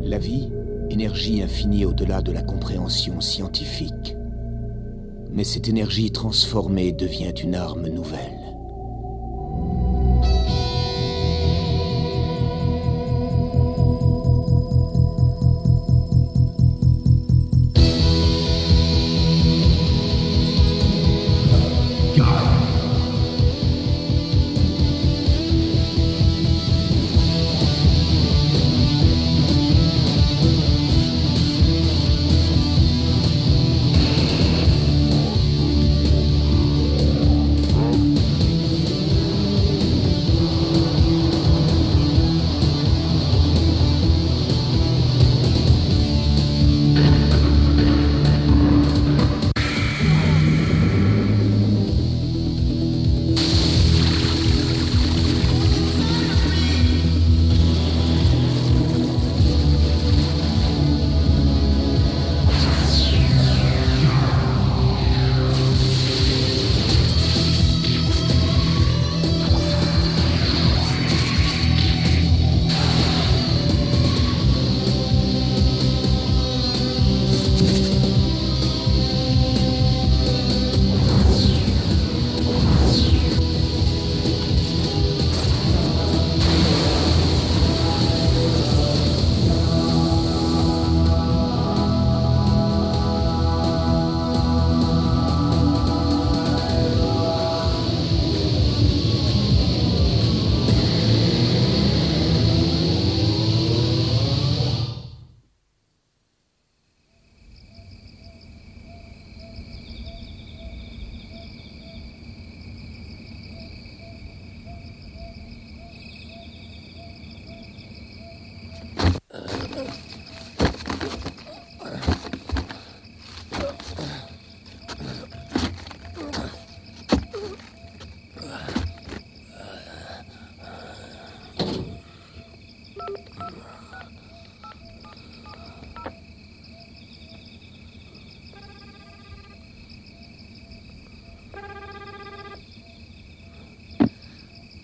La vie, énergie infinie au-delà de la compréhension scientifique. Mais cette énergie transformée devient une arme nouvelle.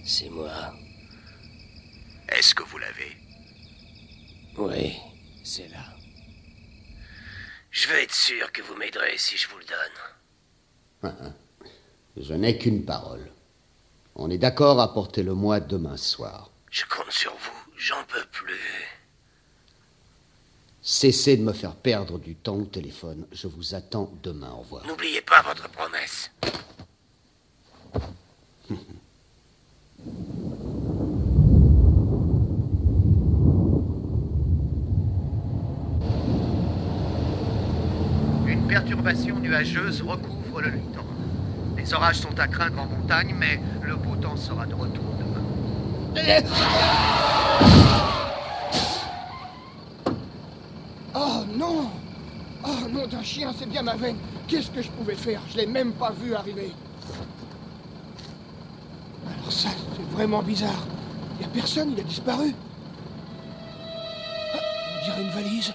C'est moi. Est-ce que vous l'avez? Oui, c'est là. Je veux être sûr que vous m'aiderez si je vous le donne. Je n'ai qu'une parole. On est d'accord à porter le moi demain soir. Je compte sur vous, j'en peux plus. Cessez de me faire perdre du temps au téléphone. Je vous attends demain. Au revoir. N'oubliez pas votre promesse. Une perturbation nuageuse recouvre le Luton. Les orages sont à craindre en montagne, mais le beau temps sera de retour demain. Oh non! Oh nom d'un chien, c'est bien ma veine. Qu'est-ce que je pouvais faire? Je l'ai même pas vu arriver. Alors ça, c'est vraiment bizarre. Il y a personne, il a disparu. Ah, on dirait une valise.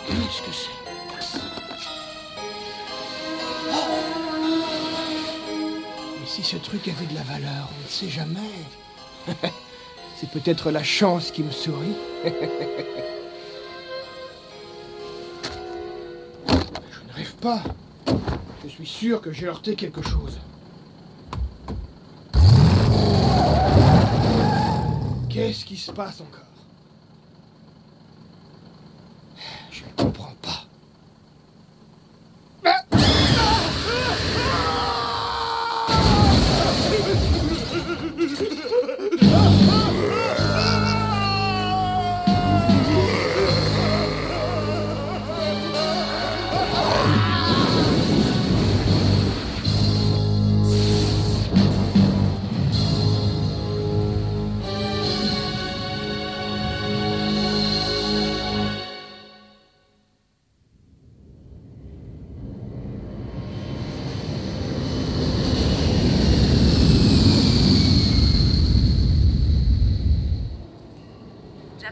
Qu'est-ce que c'est? Oh! Et si ce truc avait de la valeur, on ne sait jamais. C'est peut-être la chance qui me sourit. Je ne rêve pas. Je suis sûr que j'ai heurté quelque chose. Qu'est-ce qui se passe encore? Je ne comprends pas.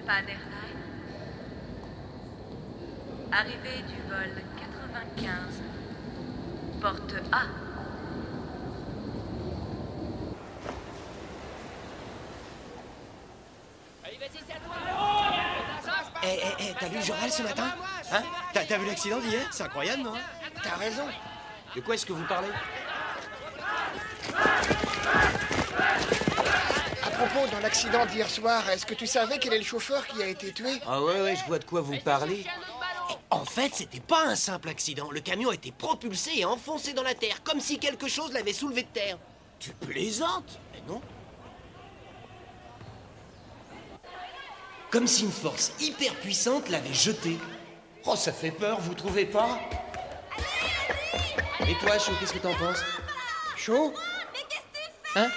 Japan Airlines. Arrivée du vol 95. Porte A. T'as vu le journal ce matin? Hein? T'as vu l'accident d'hier? C'est incroyable, non? T'as raison. De quoi est-ce que vous parlez? À propos de l'accident d'hier soir, est-ce que tu savais quel est le chauffeur qui a été tué? Ah ouais, je vois de quoi vous parlez. En fait, c'était pas un simple accident. Le camion a été propulsé et enfoncé dans la terre, comme si quelque chose l'avait soulevé de terre. Tu plaisantes? Mais non. Comme si une force hyper puissante l'avait jeté. Oh, ça fait peur, vous trouvez pas? Et toi, Chou, qu'est-ce que t'en penses? Chaud? Mais qu'est-ce que tu fais? Hein?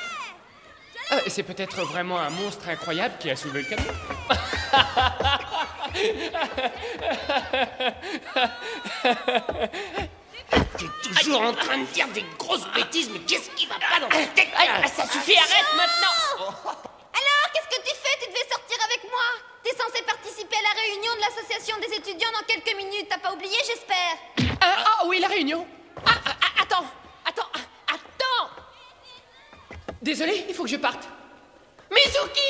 C'est peut-être vraiment un monstre incroyable qui a soulevé le camion. T'es toujours en train de dire des grosses bêtises, mais qu'est-ce qui va pas dans ta tête? Ça suffit, arrête maintenant! Alors, qu'est-ce que tu fais? Tu devais sortir avec moi. T'es censé participer à la réunion de l'association des étudiants dans quelques minutes. T'as pas oublié, j'espère? Ah oui, la réunion. Attends. Désolé, il faut que je parte. Mizuki!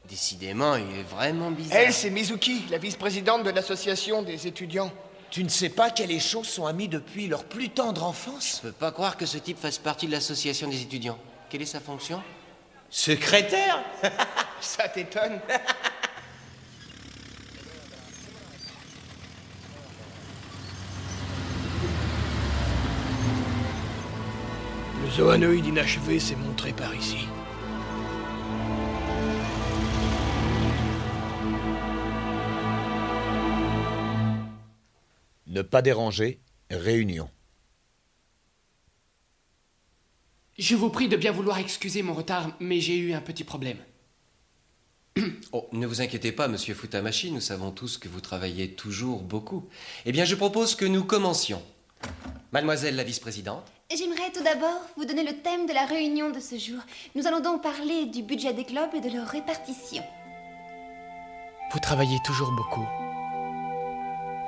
Décidément, il est vraiment bizarre. Elle, c'est Mizuki, la vice-présidente de l'association des étudiants. Tu ne sais pas que les choses sont amis depuis leur plus tendre enfance? Je peux pas croire que ce type fasse partie de l'association des étudiants. Quelle est sa fonction? Secrétaire? Ça t'étonne? Le zoanoïde inachevé s'est montré par ici. Ne pas déranger, réunion. Je vous prie de bien vouloir excuser mon retard, mais j'ai eu un petit problème. Oh, ne vous inquiétez pas, monsieur Futamashi, nous savons tous que vous travaillez toujours beaucoup. Eh bien, je propose que nous commencions. Mademoiselle la vice-présidente. J'aimerais tout d'abord vous donner le thème de la réunion de ce jour. Nous allons donc parler du budget des clubs et de leur répartition. Vous travaillez toujours beaucoup.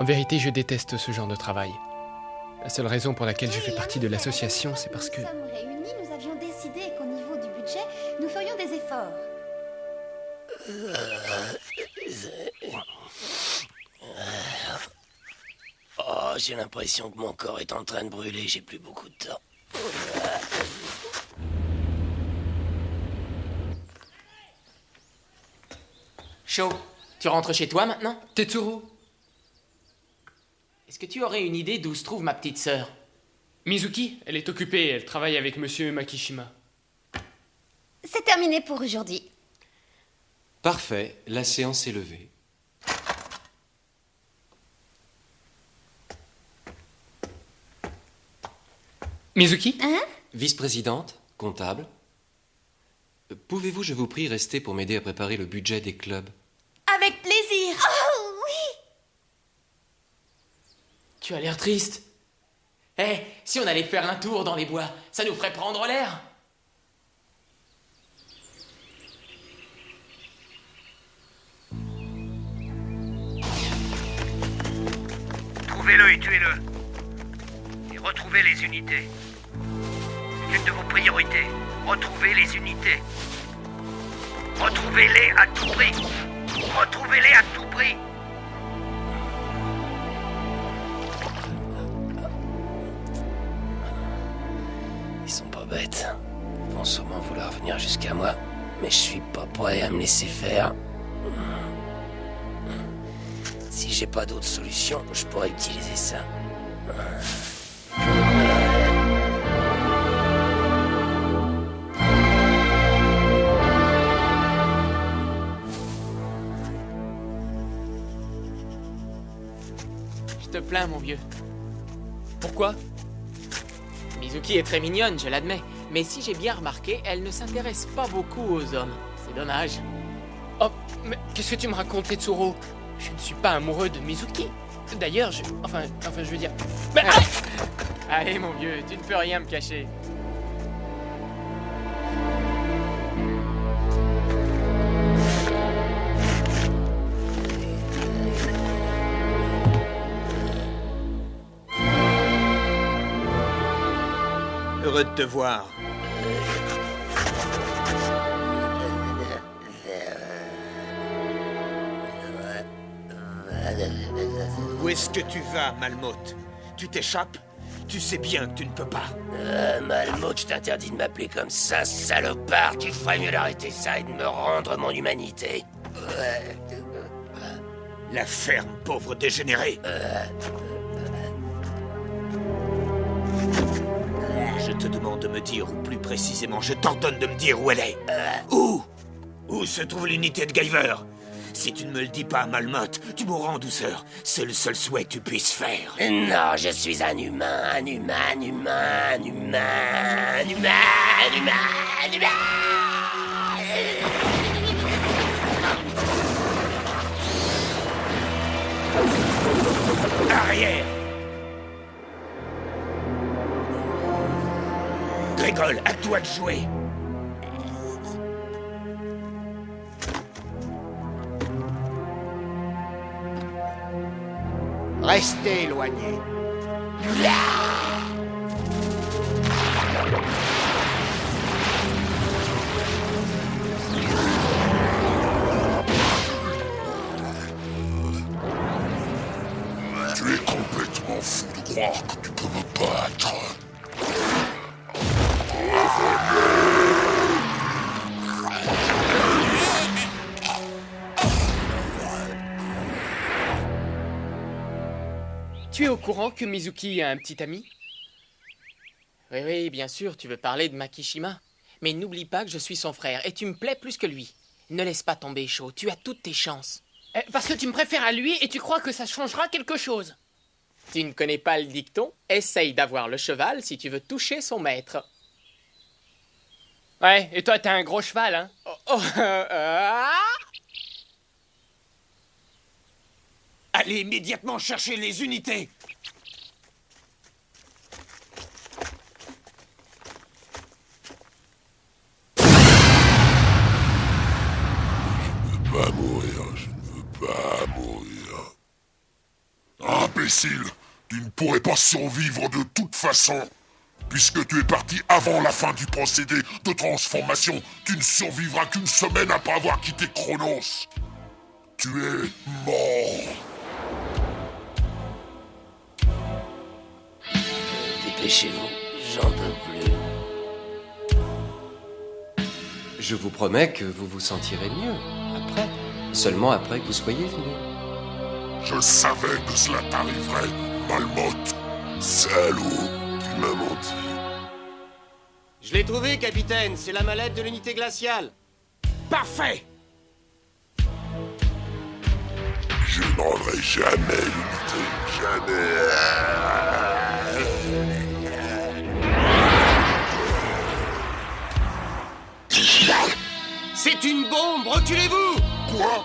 En vérité, je déteste ce genre de travail. La seule raison pour laquelle je fais partie de l'association, c'est parce que... Nous sommes réunis, nous avions décidé qu'au niveau du budget, nous ferions des efforts. Oh, j'ai l'impression que mon corps est en train de brûler, j'ai plus beaucoup de temps. Sho, tu rentres chez toi maintenant? Tetsuro. Est-ce que tu aurais une idée d'où se trouve ma petite sœur? Mizuki, elle est occupée, elle travaille avec monsieur Makishima. C'est terminé pour aujourd'hui. Parfait, la séance est levée. Mizuki? Hein? Vice-présidente, comptable. Pouvez-vous, je vous prie, rester pour m'aider à préparer le budget des clubs? Avec plaisir. Oh oui. Tu as l'air triste. Si on allait faire un tour dans les bois, ça nous ferait prendre l'air. Trouvez-le et tuez-le. Et retrouvez les unités. C'est une de vos priorités. Retrouvez les unités. Retrouvez-les à tout prix. Retrouvez-les à tout prix. Ils sont pas bêtes. Ils vont sûrement vouloir venir jusqu'à moi, mais je suis pas prêt à me laisser faire. Si j'ai pas d'autre solution, je pourrais utiliser ça. Je te plains, mon vieux. Pourquoi? Mizuki est très mignonne, je l'admets. Mais si j'ai bien remarqué, elle ne s'intéresse pas beaucoup aux hommes. C'est dommage. Oh, mais qu'est-ce que tu me racontes, Tetsuro? Je ne suis pas amoureux de Mizuki. D'ailleurs, Enfin, je veux dire... Mais... Allez, mon vieux, tu ne peux rien me cacher. heureux de te voir. Où est-ce que tu vas, Malmoth? Tu t'échappes? Tu sais bien que tu ne peux pas. Malmoth, je t'interdis de m'appeler comme ça, salopard. Tu ferais mieux d'arrêter ça et de me rendre mon humanité. La ferme, pauvre dégénéré. Je te demande de me dire, ou plus précisément, je t'ordonne de me dire où elle est. Où se trouve l'unité de Guyver? Si tu ne me le dis pas, Malmoth, tu mourras en douceur. C'est le seul souhait que tu puisses faire. Non, je suis un humain. Arrière! Grégol, à toi de jouer! Restez éloignés. Tu es complètement fou de croire que tu peux me battre. Tu es au courant que Mizuki a un petit ami? Oui, bien sûr, tu veux parler de Makishima. Mais n'oublie pas que je suis son frère et tu me plais plus que lui. Ne laisse pas tomber chaud, tu as toutes tes chances. Parce que tu me préfères à lui et tu crois que ça changera quelque chose. Tu ne connais pas le dicton? Essaye d'avoir le cheval si tu veux toucher son maître. Ouais, et toi t'as un gros cheval, hein? Allez immédiatement chercher les unités! Je ne veux pas mourir, je ne veux pas mourir. Imbécile, tu ne pourrais pas survivre de toute façon. Puisque tu es parti avant la fin du procédé de transformation, tu ne survivras qu'une semaine après avoir quitté Chronos. Tu es mort. Dépêchez-vous, j'en peux plus. Je vous promets que vous vous sentirez mieux après. Seulement après que vous soyez venu. Je savais que cela t'arriverait, Malmoth. Salaud, tu m'as menti. Je l'ai trouvé, capitaine. C'est la mallette de l'unité glaciale. Parfait! Je ne rendrai jamais l'unité. Jamais. C'est une bombe! Reculez-vous! Quoi?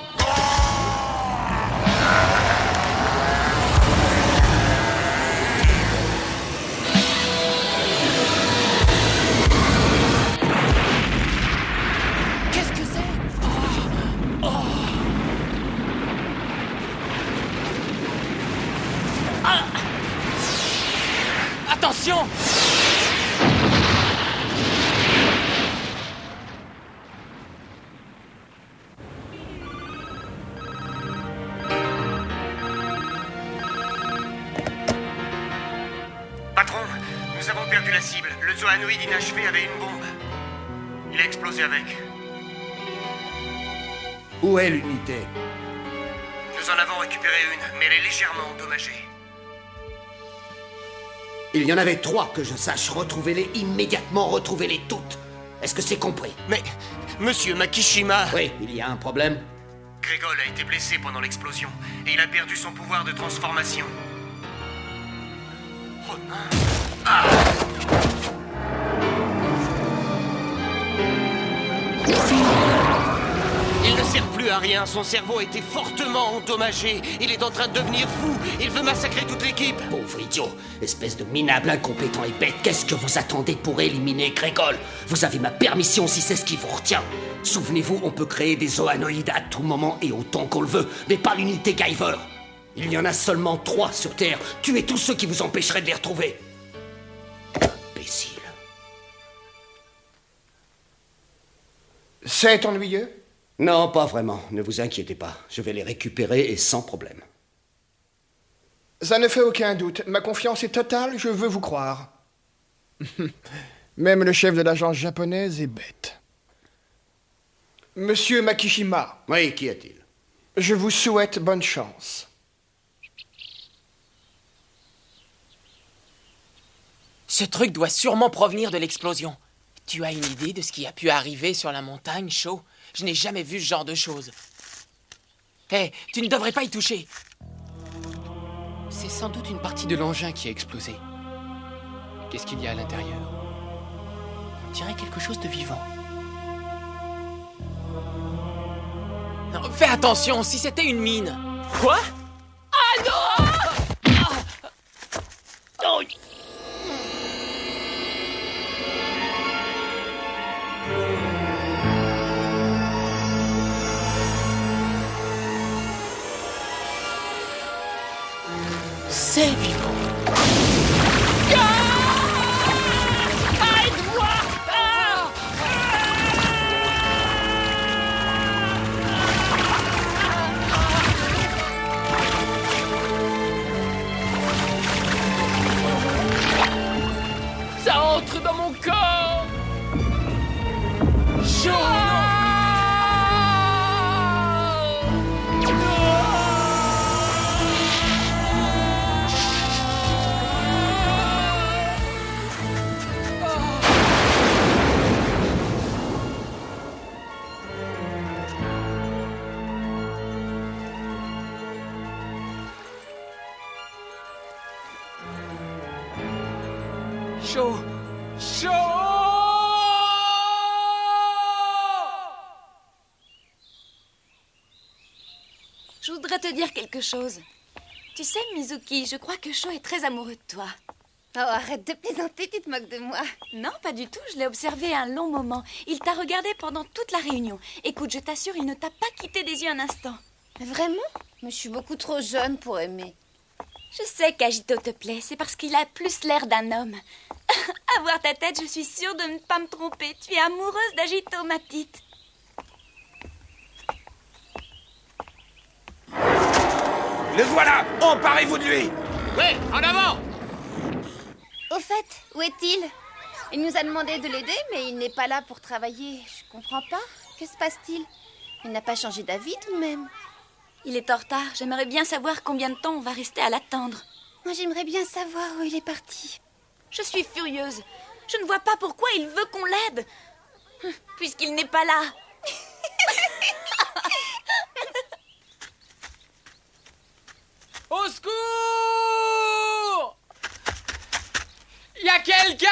Qu'est-ce que c'est? Attention! Patron, nous avons perdu la cible. Le zoanoïde inachevé avait une bombe. Il a explosé avec. Où est l'unité? Nous en avons récupéré une, mais elle est légèrement endommagée. Il y en avait 3, que je sache. Retrouvez-les immédiatement, retrouvez-les toutes. Est-ce que c'est compris? Mais, monsieur Makishima... Oui, il y a un problème. Grégol a été blessé pendant l'explosion, et il a perdu son pouvoir de transformation. Oh non! Il ne sert plus à rien, son cerveau a été fortement endommagé. Il est en train de devenir fou, il veut massacrer toute l'équipe. Pauvre idiot, espèce de minable incompétent et bête, qu'est-ce que vous attendez pour éliminer Grégol? Vous avez ma permission si c'est ce qui vous retient. Souvenez-vous, on peut créer des zoanoïdes à tout moment et autant qu'on le veut, mais pas l'unité Guyver. Il y en a seulement 3 sur Terre. Tuez tous ceux qui vous empêcheraient de les retrouver. Imbécile. C'est ennuyeux? Non, pas vraiment. Ne vous inquiétez pas. Je vais les récupérer et sans problème. Ça ne fait aucun doute. Ma confiance est totale, je veux vous croire. Même le chef de l'agence japonaise est bête. Monsieur Makishima. Oui, qu'y a-t-il? Je vous souhaite bonne chance. Ce truc doit sûrement provenir de l'explosion. Tu as une idée de ce qui a pu arriver sur la montagne, Shaw? Je n'ai jamais vu ce genre de choses. Hé, tu ne devrais pas y toucher. C'est sans doute une partie de l'engin qui a explosé. Qu'est-ce qu'il y a à l'intérieur? On dirait quelque chose de vivant. Non, fais attention, si c'était une mine. Quoi? Ah non! Oh. C'est vivant. Aide-moi! Ça entre dans mon corps! Chaud! Chaud! Chaud! Je voudrais te dire quelque chose. Tu sais, Mizuki, je crois que Sho est très amoureux de toi. Oh, arrête de plaisanter, tu te moques de moi. Non, pas du tout, je l'ai observé un long moment. Il t'a regardé pendant toute la réunion. Écoute, je t'assure, il ne t'a pas quitté des yeux un instant. Vraiment? Mais je suis beaucoup trop jeune pour aimer. Je sais qu'Agito te plaît, c'est parce qu'il a plus l'air d'un homme. À voir ta tête, je suis sûre de ne pas me tromper. Tu es amoureuse d'Agito, ma petite. Le voilà! Emparez-vous de lui! Ouais, en avant! Au fait, où est-il? Il nous a demandé de l'aider, mais il n'est pas là pour travailler. Je comprends pas. Que se passe-t-il? Il n'a pas changé d'avis tout de même. Il est en retard. J'aimerais bien savoir combien de temps on va rester à l'attendre. Moi, j'aimerais bien savoir où il est parti. Je suis furieuse. Je ne vois pas pourquoi il veut qu'on l'aide. Puisqu'il n'est pas là. Au secours! Y a quelqu'un?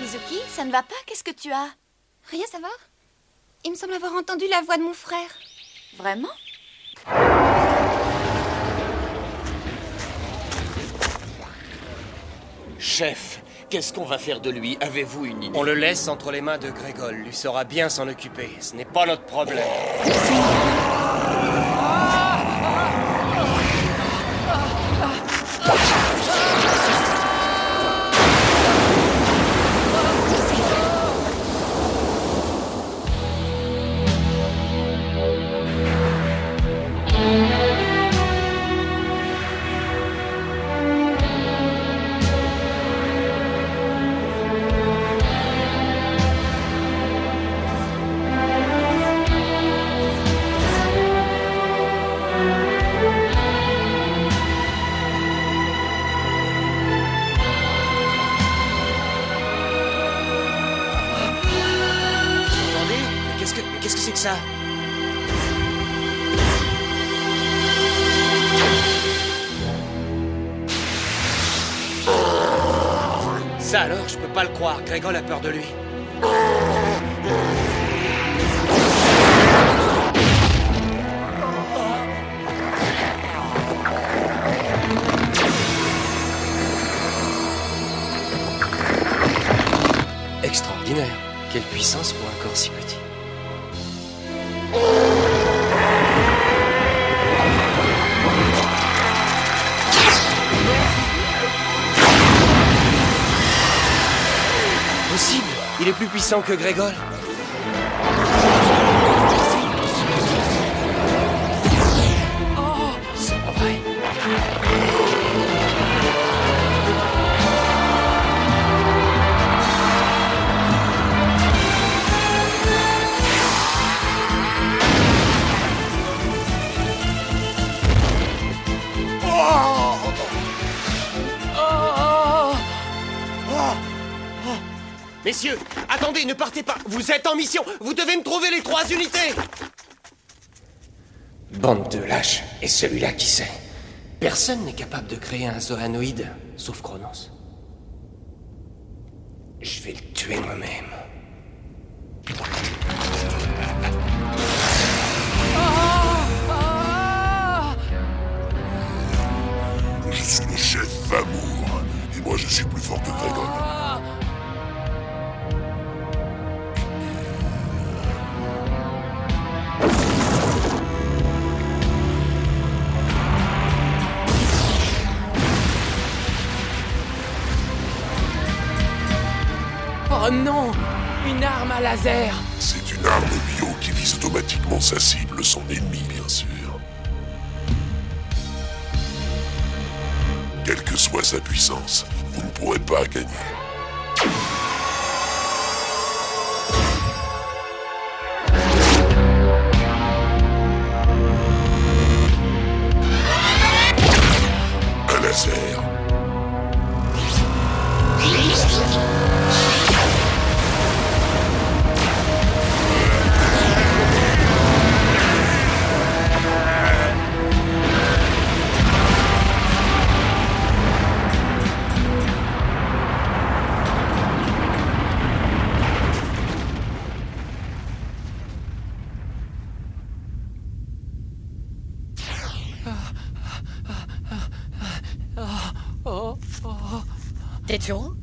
Mizuki, ça ne va pas? Qu'est-ce que tu as? Rien, ça va? Il me semble avoir entendu la voix de mon frère. Vraiment? Chef, qu'est-ce qu'on va faire de lui? Avez-vous une idée? On le laisse entre les mains de Grégol. Lui saura bien s'en occuper. Ce n'est pas notre problème. Qu'est-ce que c'est que ça? Ça alors, je peux pas le croire. Grégol a peur de lui. Extraordinaire. Quelle puissance pour un corps si petit. Il est plus puissant que Grégol. Oh, c'est pas vrai. Messieurs, attendez, ne partez pas. Vous êtes en mission. Vous devez me trouver les 3 unités. Bande de lâches. Et celui-là, qui c'est? Personne n'est capable de créer un zoanoïde, sauf Chronos. Je vais le tuer moi-même. Je suis le chef Vamour, et moi je suis plus fort que Grégol. Oh non! Une arme à laser! C'est une arme bio qui vise automatiquement sa cible, son ennemi bien sûr. Quelle que soit sa puissance, vous ne pourrez pas gagner. Un laser. Tetsuro ?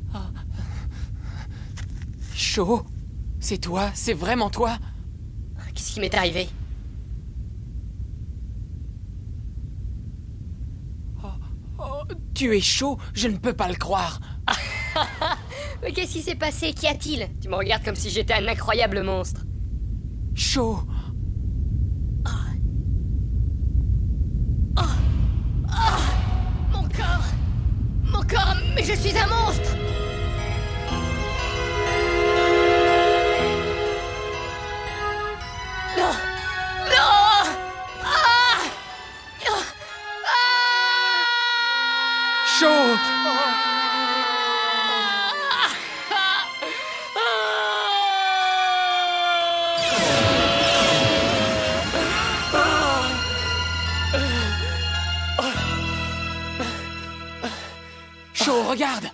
Sho, c'est toi, c'est vraiment toi? Qu'est-ce qui m'est arrivé? Tu es Sho, je ne peux pas le croire. Mais qu'est-ce qui s'est passé? Qu'y a-t-il? Tu me regardes comme si j'étais un incroyable monstre. Sho. Mon corps, mais je suis un monstre! Non! Non! Sho! Sho, regarde!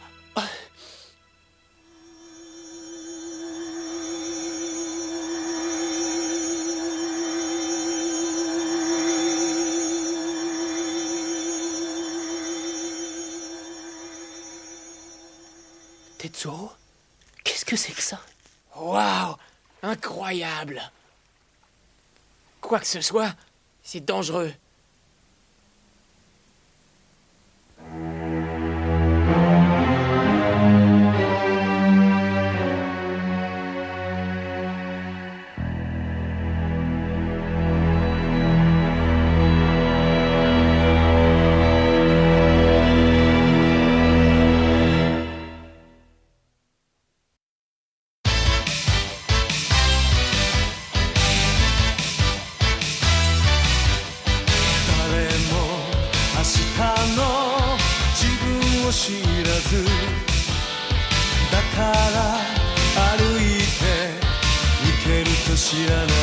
Tetsuro? Qu'est-ce que c'est que ça? Waouh! Incroyable! Quoi que ce soit, c'est dangereux.知らない